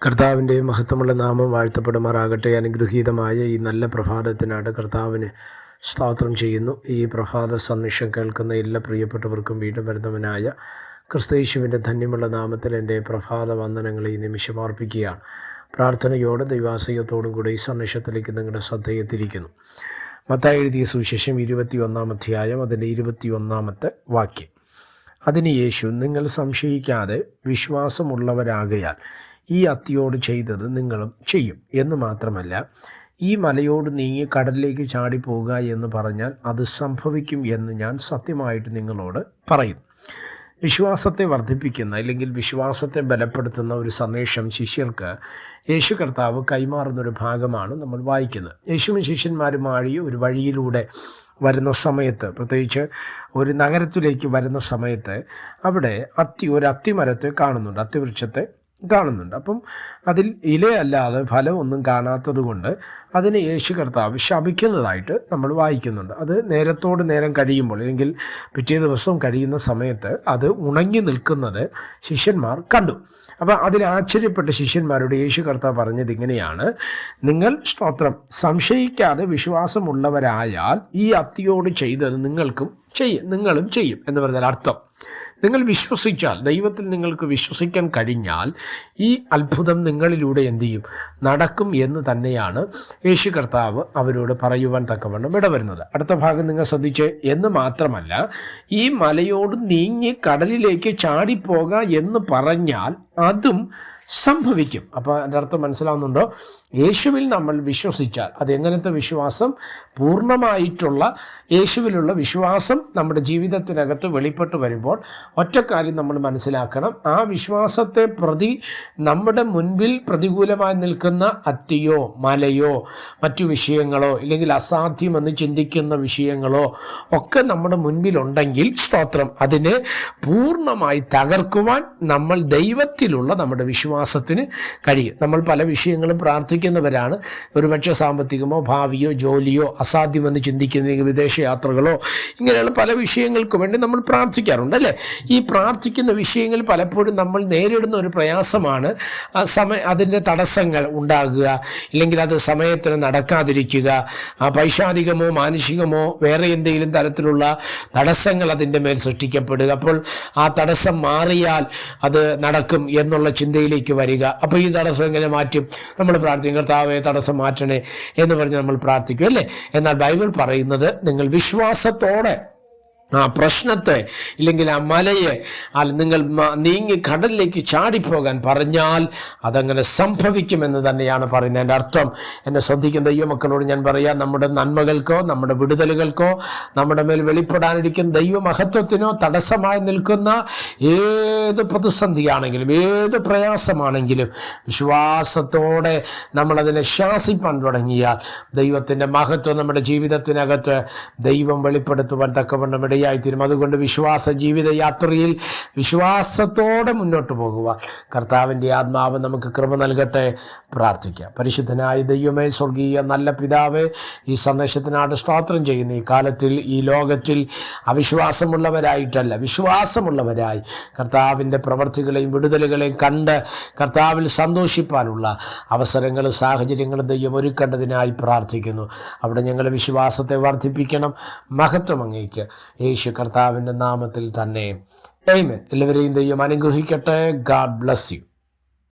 കർത്താവിൻ്റെ മഹത്വമുള്ള നാമം വാഴ്ത്തപ്പെടുമാറാകട്ടെ. അനുഗ്രഹീതമായ ഈ നല്ല പ്രഭാതത്തിനായിട്ട് കർത്താവിന് സ്തോത്രം ചെയ്യുന്നു. ഈ പ്രഭാത സന്ദേശം കേൾക്കുന്ന എല്ലാ പ്രിയപ്പെട്ടവർക്കും വീണ്ടും വരുന്നവനായ ക്രിസ്തുയേശുവിൻ്റെ ധന്യമുള്ള നാമത്തിൽ എൻ്റെ പ്രഭാത വന്ദനങ്ങളെ ഈ നിമിഷം അർപ്പിക്കുകയാണ്. പ്രാർത്ഥനയോടെ ദൈവാശ്രയത്തോടും കൂടെ ഈ സന്ദേശത്തിലേക്ക് നിങ്ങളുടെ ശ്രദ്ധയെ തിരിക്കുന്നു. മത്തായി എഴുതിയ സുവിശേഷം 21-ാം അധ്യായം അതിൻ്റെ 21-ാമത്തെ വാക്യം. അതിന് യേശു, നിങ്ങൾ സംശയിക്കാതെ വിശ്വാസമുള്ളവരാകയാൽ ഈ അത്തിയോട് ചെയ്തത് നിങ്ങളും ചെയ്യും എന്ന് മാത്രമല്ല, ഈ മലയോട് നീങ്ങി കടലിലേക്ക് ചാടിപ്പോവുക എന്ന് പറഞ്ഞാൽ അത് സംഭവിക്കും എന്ന് ഞാൻ സത്യമായിട്ട് നിങ്ങളോട് പറയുന്നു. വിശ്വാസത്തെ വർദ്ധിപ്പിക്കുന്ന അല്ലെങ്കിൽ വിശ്വാസത്തെ ബലപ്പെടുത്തുന്ന ഒരു സന്ദേശം ശിഷ്യർക്ക് യേശു കർത്താവ് കൈമാറുന്നൊരു ഭാഗമാണ് നമ്മൾ വായിക്കുന്നത്. യേശുവും ശിഷ്യന്മാരുമായി ഒരു വഴിയിലൂടെ വരുന്ന സമയത്ത്, പ്രത്യേകിച്ച് ഒരു നഗരത്തിലേക്ക് വരുന്ന സമയത്ത് അവിടെ ഒരു അത്തിമരത്തെ കാണുന്നുണ്ട്, അത്തിവൃക്ഷത്തെ കാണുന്നുണ്ട്. അപ്പം അതിൽ ഇലയല്ലാതെ ഫലമൊന്നും കാണാത്തത് കൊണ്ട് അതിനെ യേശു കർത്താവ് ശപിക്കുന്നതായിട്ട് നമ്മൾ വായിക്കുന്നുണ്ട്. അത് നേരത്തോട് നേരം കഴിയുമ്പോൾ അല്ലെങ്കിൽ പിറ്റേ ദിവസം കഴിയുന്ന സമയത്ത് അത് ഉണങ്ങി നിൽക്കുന്നത് ശിഷ്യന്മാർ കണ്ടു. അപ്പം അതിൽ ആശ്ചര്യപ്പെട്ട ശിഷ്യന്മാരോട് യേശു കർത്താവ് പറഞ്ഞത് ഇങ്ങനെയാണ്: നിങ്ങൾ സംശയിക്കാതെ വിശ്വാസമുള്ളവരായാൽ ഈ അത്തിയോട് ചെയ്തത് നിങ്ങളും ചെയ്യും എന്ന് പറഞ്ഞാൽ അർത്ഥം, നിങ്ങൾ വിശ്വസിച്ചാൽ, ദൈവത്തിൽ നിങ്ങൾക്ക് വിശ്വസിക്കാൻ കഴിഞ്ഞാൽ ഈ അത്ഭുതം നിങ്ങളിലൂടെ എന്ത് ചെയ്യും, നടക്കും എന്ന് തന്നെയാണ് യേശു കർത്താവ് അവരോട് പറയുവാൻ തക്കവണ്ണം ഇടവരുന്നത്. അടുത്ത ഭാഗം നിങ്ങൾ ശ്രദ്ധിച്ച്, എന്ന് മാത്രമല്ല ഈ മലയോട് നീങ്ങി കടലിലേക്ക് ചാടിപ്പോക എന്ന് പറഞ്ഞാൽ അതും സംഭവിക്കും. അപ്പോൾ അതിൻ്റെ അർത്ഥം മനസ്സിലാവുന്നുണ്ടോ? യേശുവിൽ നമ്മൾ വിശ്വസിച്ചാൽ, അതെങ്ങനത്തെ വിശ്വാസം? പൂർണ്ണമായിട്ടുള്ള യേശുവിലുള്ള വിശ്വാസം നമ്മുടെ ജീവിതത്തിനകത്ത് വെളിപ്പെട്ട് വരുമ്പോൾ ഒറ്റ കാര്യം നമ്മൾ മനസ്സിലാക്കണം: ആ വിശ്വാസത്തെ പ്രതി നമ്മുടെ മുൻപിൽ പ്രതികൂലമായി നിൽക്കുന്ന അത്തിയോ മലയോ മറ്റു വിഷയങ്ങളോ ഇല്ലെങ്കിൽ അസാധ്യമെന്ന് ചിന്തിക്കുന്ന വിഷയങ്ങളോ ഒക്കെ നമ്മുടെ മുൻപിലുണ്ടെങ്കിൽ സ്തോത്രം, അതിനെ പൂർണ്ണമായി തകർക്കുവാൻ നമ്മൾ ദൈവത്തിലുള്ള നമ്മുടെ വിശ്വാസത്തിന് കഴിയും. നമ്മൾ പല വിഷയങ്ങളും പ്രാർത്ഥിക്കുന്നവരാണ്. ഒരുപക്ഷെ സാമ്പത്തികമോ ഭാവിയോ ജോലിയോ അസാധ്യമെന്ന് ചിന്തിക്കുന്ന വിദേശ യാത്രകളോ ഇങ്ങനെയുള്ള പല വിഷയങ്ങൾക്ക് വേണ്ടി നമ്മൾ പ്രാർത്ഥിക്കാറുണ്ട്, അല്ലേ? ഈ പ്രാർത്ഥിക്കുന്ന വിഷയങ്ങൾ പലപ്പോഴും നമ്മൾ നേരിടുന്ന ഒരു പ്രയാസമാണ് അതിൻ്റെ തടസ്സങ്ങൾ ഉണ്ടാകുക, ഇല്ലെങ്കിൽ അത് സമയത്തിന് നടക്കാതിരിക്കുക, പൈശാചികമോ മാനുഷികമോ വേറെ എന്തെങ്കിലും തരത്തിലുള്ള തടസ്സങ്ങൾ അതിൻ്റെ മേൽ സൃഷ്ടിക്കപ്പെടുക. അപ്പോൾ ആ തടസ്സം മാറിയാൽ അത് നടക്കും എന്നുള്ള ചിന്തയിലേക്ക് വരിക. അപ്പോൾ ഈ തടസ്സം എങ്ങനെ മാറ്റും? നമ്മൾ പ്രാർത്ഥിക്കും, കർത്താവേ തടസ്സം മാറ്റണേ എന്ന് പറഞ്ഞ് നമ്മൾ പ്രാർത്ഥിക്കും, അല്ലേ? എന്നാൽ ബൈബിൾ പറയുന്നത്, നിങ്ങൾ വിശ്വാസത്തോടെ ആ പ്രശ്നത്തെ ഇല്ലെങ്കിൽ ആ മലയെ നിങ്ങൾ നീങ്ങി കടലിലേക്ക് ചാടിപ്പോകാൻ പറഞ്ഞാൽ അതങ്ങനെ സംഭവിക്കുമെന്ന് തന്നെയാണ് പറയുന്നത്. എൻ്റെ അർത്ഥം, എന്നെ ശ്രദ്ധിക്കുന്ന ദൈവമക്കളോട് ഞാൻ പറയാം, നമ്മുടെ നന്മകൾക്കോ നമ്മുടെ വിടുതലുകൾക്കോ നമ്മുടെ മേൽ വെളിപ്പെടാനിരിക്കുന്ന ദൈവമഹത്വത്തിനോ തടസ്സമായി നിൽക്കുന്ന ഏത് പ്രതിസന്ധിയാണെങ്കിലും ഏത് പ്രയാസമാണെങ്കിലും വിശ്വാസത്തോടെ നമ്മളതിനെ ശാസിപ്പാൻ തുടങ്ങിയാൽ ദൈവത്തിൻ്റെ മഹത്വം നമ്മുടെ ജീവിതത്തിനകത്ത് ദൈവം വെളിപ്പെടുത്തുവാൻ തക്കവണ്ണം ഇടയായിത്തീരും. അതുകൊണ്ട് വിശ്വാസ ജീവിത യാത്രയിൽ വിശ്വാസത്തോടെ മുന്നോട്ട് പോകുക കർത്താവിൻ്റെ ആത്മാവ് നമുക്ക് കൃപ നൽകട്ടെ. പ്രാർത്ഥിക്കാം. പരിശുദ്ധനായ ദൈവമേ, സ്വർഗീയ നല്ല പിതാവേ, ഈ സന്ദേശത്തിനായിട്ട് സ്തോത്രം ചെയ്യുന്നു. ഈ കാലത്തിൽ ഈ ലോകത്തിൽ അവിശ്വാസമുള്ളവരായിട്ടല്ല, വിശ്വാസമുള്ളവരായി കർത്താവിൻ്റെ പ്രവർത്തികളെയും വിടുതലുകളെയും കണ്ട് കർത്താവിൽ സന്തോഷിപ്പാനുള്ള അവസരങ്ങളും സാഹചര്യങ്ങളും ദൈവം ഒരുക്കേണ്ടതിനായി പ്രാർത്ഥിക്കുന്നു. അവിടെ ഞങ്ങളുടെ വിശ്വാസത്തെ വർദ്ധിപ്പിക്കണം. മഹത്വം അങ്ങേക്ക് യേശു കർത്താവിൻ്റെ നാമത്തിൽ തന്നെ. ആമേൻ. എല്ലാവരെയും ദൈവം അനുഗ്രഹിക്കട്ടെ. God bless you.